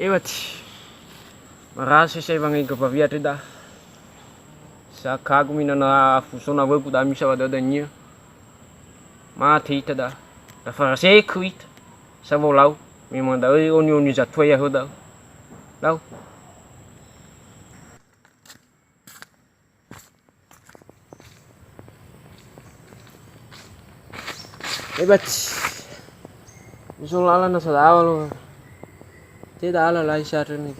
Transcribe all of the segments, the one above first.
Evatsy, marasy say vagnaiky vaviatry da sakako mihinana fosona avao da misy avao da nia maty hita da lafa seko hita sa vao lao memang da oni zatoa yaho da lao evatsy misy lala na sadava aloha te da ala la isatra ny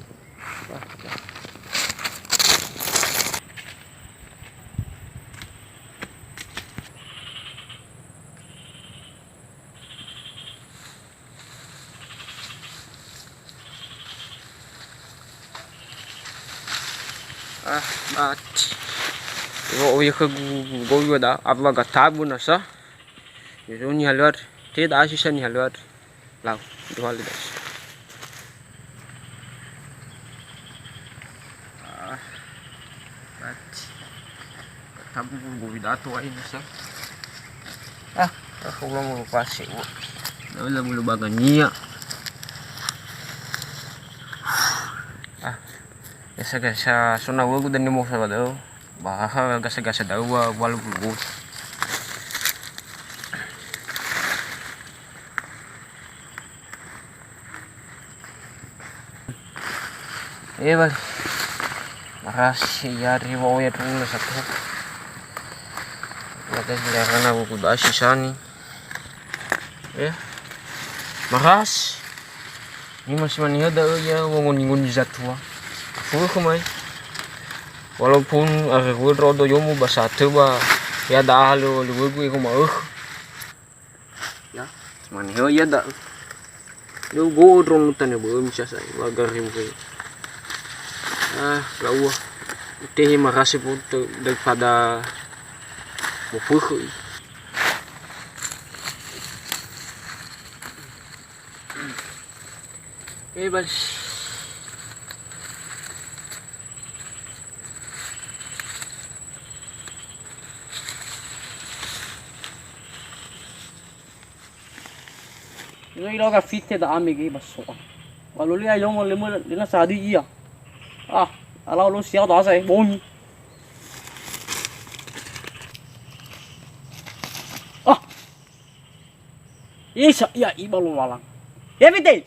maty vao iaka go da avaga tabo na sa zo ni halwar te da sisa ni halwar lao do halidas maty tabo go vidato ay na sa ako lang mo pasi wala mo lubagania gasa sona wagu dan mo sa daw baka gasa daw walu bugo bal marasi yari wo ya tunggu satu wala sila kana ko da sisani maras ni masih manihada ya ngon zatua kumai walaupun aku rodo yomu basatu ba ya dah lu gue mau ya cuman ya dah lu go drone tane belum bisa saya agar ribu lawa teh makasih pun daripada bufuh bas Ini loga fitte da amigi basso. Walau lihat yang mau lima sadi iya. Alau lu siapa dah saya bom. Iya iya ibalu walang. Ya fitte.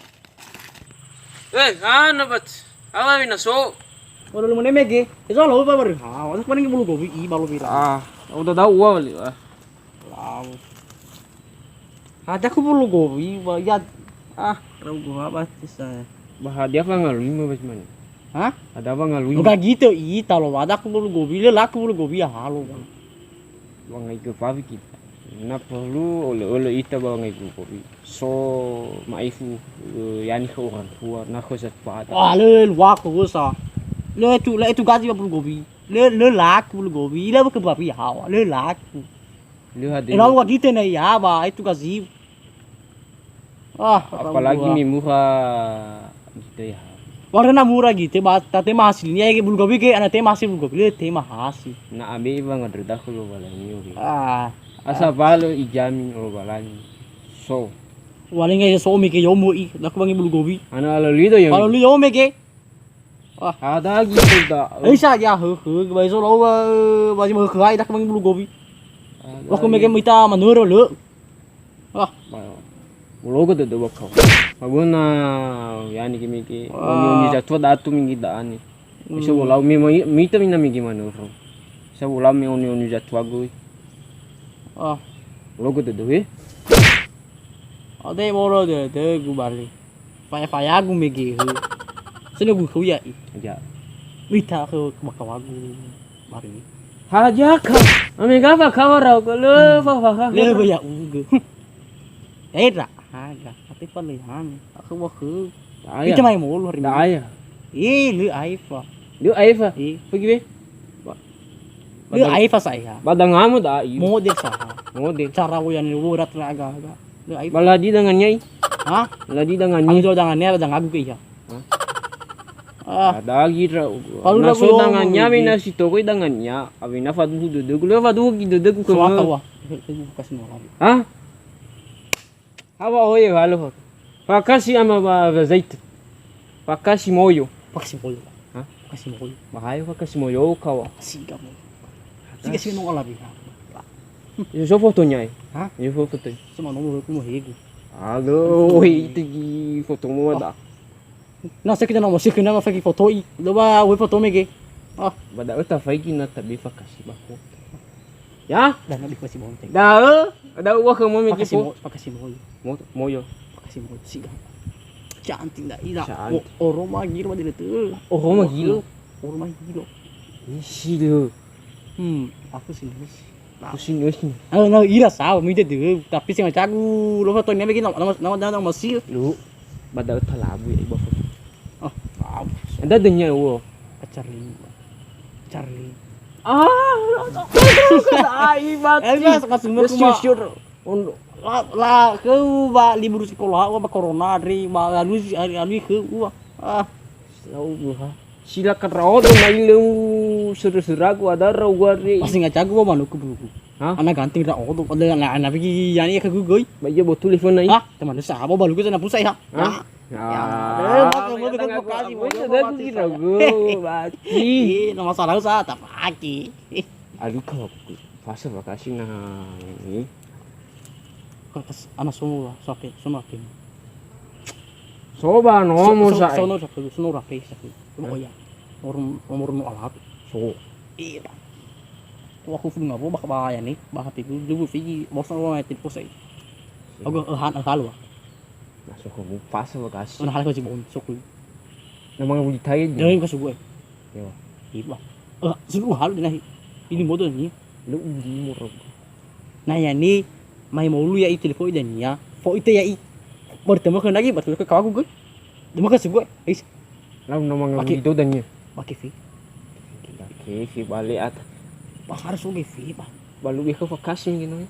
Ano bat? Awa na so. Walau lu nemegi. Itu lau babar. Wasak paling bulu gobi ibalu bilang. Udah tahu wali. Lau. Ada aku perlu gobi, ya ragu gua apa sih? Bahagia apa ngalui mau bagaimana? Ada apa ngalui? Enggak gitu, kalau ada aku perlu gobi, aku perlu gobi ya halo bang. Bang itu apa kita? Na perlu oleh itu bang itu gobi. So maifu, yani ke orang tua, nak khusus pada. Le waku sa. Le itu gaji perlu gobi. Le laku perlu gobi, le bukan babi hawa, le laku. Le ada. Kalau gua gitu nih ya, bah itu gaji. Apalagi nih murah gitu ya. Warna murah gitu, tapi hasilnya kayak bulu gobi kayak anak masih bulu gobi, tema hasil. Na abi bang ada dah kalau balani oke. Asa Asal balo ijamin kalau balani. So. Waling kayak so mikir yomu aku bagi bulu gobi. Ano alo lido yang. Kalau lu yomu mikir. Ada gitu dah. Isa ya bây giờ lâu bao nhiêu khởi đặc bang bulu gobi. Aku mikir minta manuro lu. Logo do bakau. Aguna yani kimi oni jatwa datu mingi daani. Isa bolau mita mina mingi manuro. Isa bolau mi oni jatwa goi. Logo do Ada moro de gu bali. Paya gu migi hu. Sino gu kuya i. Ja. Mita ke makawagu bari. Haja ka. Amiga pa kawara ko lo fa. Le baya ugu. Era aga tapi palihan aku mau ke itu main mulu hari ini lu aifa pergi lu aifa saya badang kamu dah model sah model cara yang lurat agak lu aifa baladi dengannya baladi dengannya itu dengannya badang aku ke iya ada lagi kalau naso dengannya mina si toko dengannya abina fadu gitu ke kasih nolak hawa hoye halo pakasi ama ba zaitun Pakasimoyo. Pakasimoyo. Hah? Pakasimoyo. Bahaya Pakasimoyo kau. Siga mo. Siga sino nung alabi. Isso só fotonya. Hah? Isso foto. Sama nung mo higo. Aduh, itu foto mo ada. Nasa kita na mo sikina na faki foto I. Loba we foto mege. Ah, Bada uta faiki na tabi fakasi bako. Ya? dan nabi pasi bonte. Dah, ada uang kamu mikir po. Pakasimoyo. Moyo. Pakasimoyo siga. Cantik dah ida. Cantik. Oroma giro dile tu. Oh, kamu gila. Oroma gilo. Isi lu. Aku sini. Pusing pusing. Nah, ira sao, mi de tapi sing cagu, lo foto ni begini nama masih. Lu, bada uta labu ya ibu foto. Oh, wow. Ada dunia wo. Charlie. Ai mati. Mas sure. La ke ba libur sekolah ba corona ri ba alu ke Lalu ha. Silakan rawat na ilmu seru-seru ada rawat ri. Masih nggak cagu ba manu ke buku. Hah? Anak ganting ra odo ada na bigi yani ke gugoy. Ba iya botol telepon na. Teman sa ba balu ke sana pusai ha. Nama salah sa tapaki. Aduh kalau fase vakasi na ini. Anak semua sakit semua kim. Soba no mo sa. Sono rapi sakit. Oh ya. Nomor no alap. So. Iya. Aku pun nggak mau bahaya nih. Bahas itu juga Fiji. Bos lo ngetik pusai. Aku hal Masuk ke fase vakasi. Hal ko sibon sok. Namang buli tayo. Jangan ko sugo. Yo. Iba. Sugo hal din ini modal ni. Lu undi mo ro. Nah ya ni mai mau lu ya itu telepon dan ya. Fo itu ya I. Bertemu kan lagi bertemu ke kawaku gue. Demo ka sugo. Is. Lalu namang buli do dan niya. Pakai fi. Oke, balik at. Harus oke fi, Pak. Balu biko vakasi gino.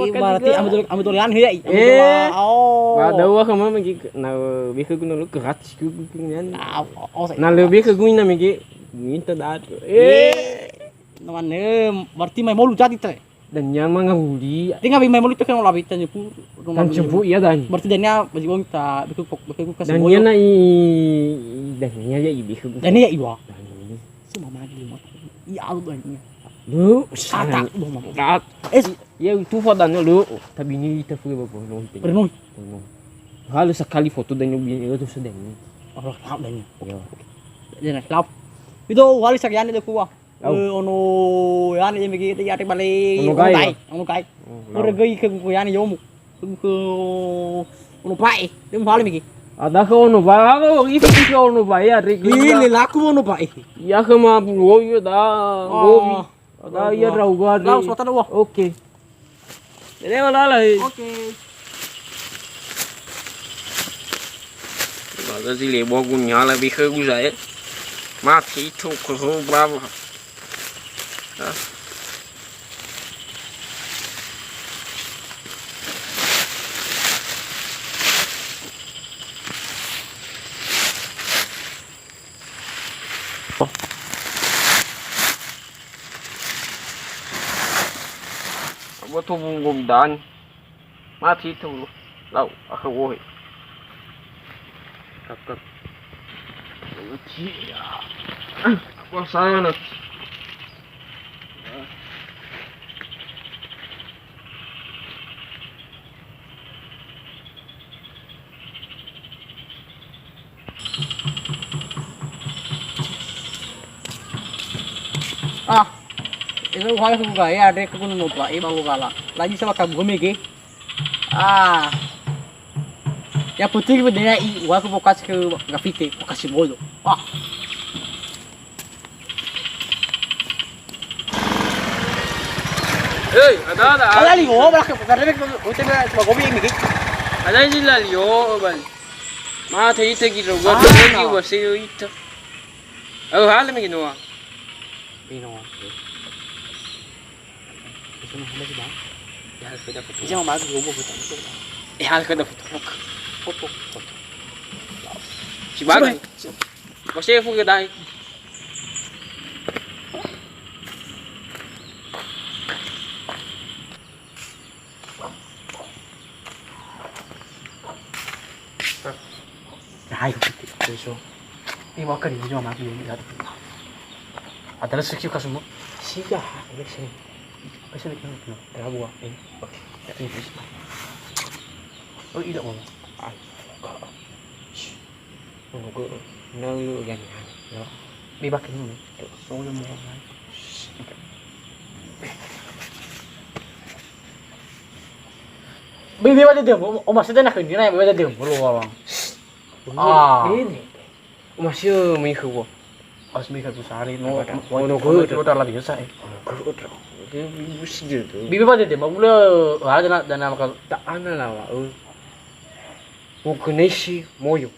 Berarti ambil tulisan ya. Ada uang kamu magi na biko gino lu gratis ku kunyan. Oh, Na lebih ke guna magi minta dat. Namanya berarti mai mau lu jadi tre. Dan yang mangahuli. Tinggal mai mau lu itu kan lapit tan jepu. Tan jepu iya dan. Berarti dania bagi wong ta biko kasih. Dan iya na dan iya ya biko. Dan iya iwa. Semua magi mo. Iya alu dania. Lu Ata sana. Tat. Ya itu foto lu. Tapi ini kita fuga ba no. Pernah. Halo sekali foto dan yung itu sudah ini. Oh, lap dania. Yo. Dania lap. Itu wali sakyane de kuwa. Ono yani migi ti ati bali. Ono kai. Ora gai ke ku yani yomu. Ke ono pai. Dem hal migi. Ada ka ono ba? Itu ka ono ba ya ri. Ile laku ono pai. Ya ka ma goyo da. Gobi. Ada ya raw gua. Raw sotan wa. Oke. Dede wala la. Oke. Baga si lebo gunya la bi ke guzai. Mati tu ko bravo. Apa tu bungkum dan mati tu lau aku woi. Kakak. Apa saya nak? Itu hal aku gaya ada ke gunung nutla balu kala. Lagi sama kamu gomege. Ya putih bedanya I, aku fokus ke grafiti, fokus bolo. Hey, ada. Ada liyo, balak karena itu cuma gomi ini. Ada sila liyo bal. Ma tadi tegi roga tegi wasi itu. Oh hal me gino. Bino. Itu mah ada juga. Ya hal kada foto. Jangan malu gomo betul. Hal kada foto. Foto. Si bagay. Wasi fu kedai. Ayo, besok. Ini mau kerja cuma mati ini satu. Adalah sekian kasmu. Siga, election. Kasih lagi no. Rabu ini. Oke. Ini bis. Oh, tidak mau. Nunggu nunggu yan yan. Ya. Bebas ini. So yang mau. Bibi ada dia, o masih ada nak ini, nak ada dia, belum orang. Ini. Masih mengikut. Asmi kan pusari, no, nunggu. Itu udah lebih biasa. Ini sih tu. Bibi ada dia, maksudnya ada nak dan nak Tak ana lah. Mau kena si moyo.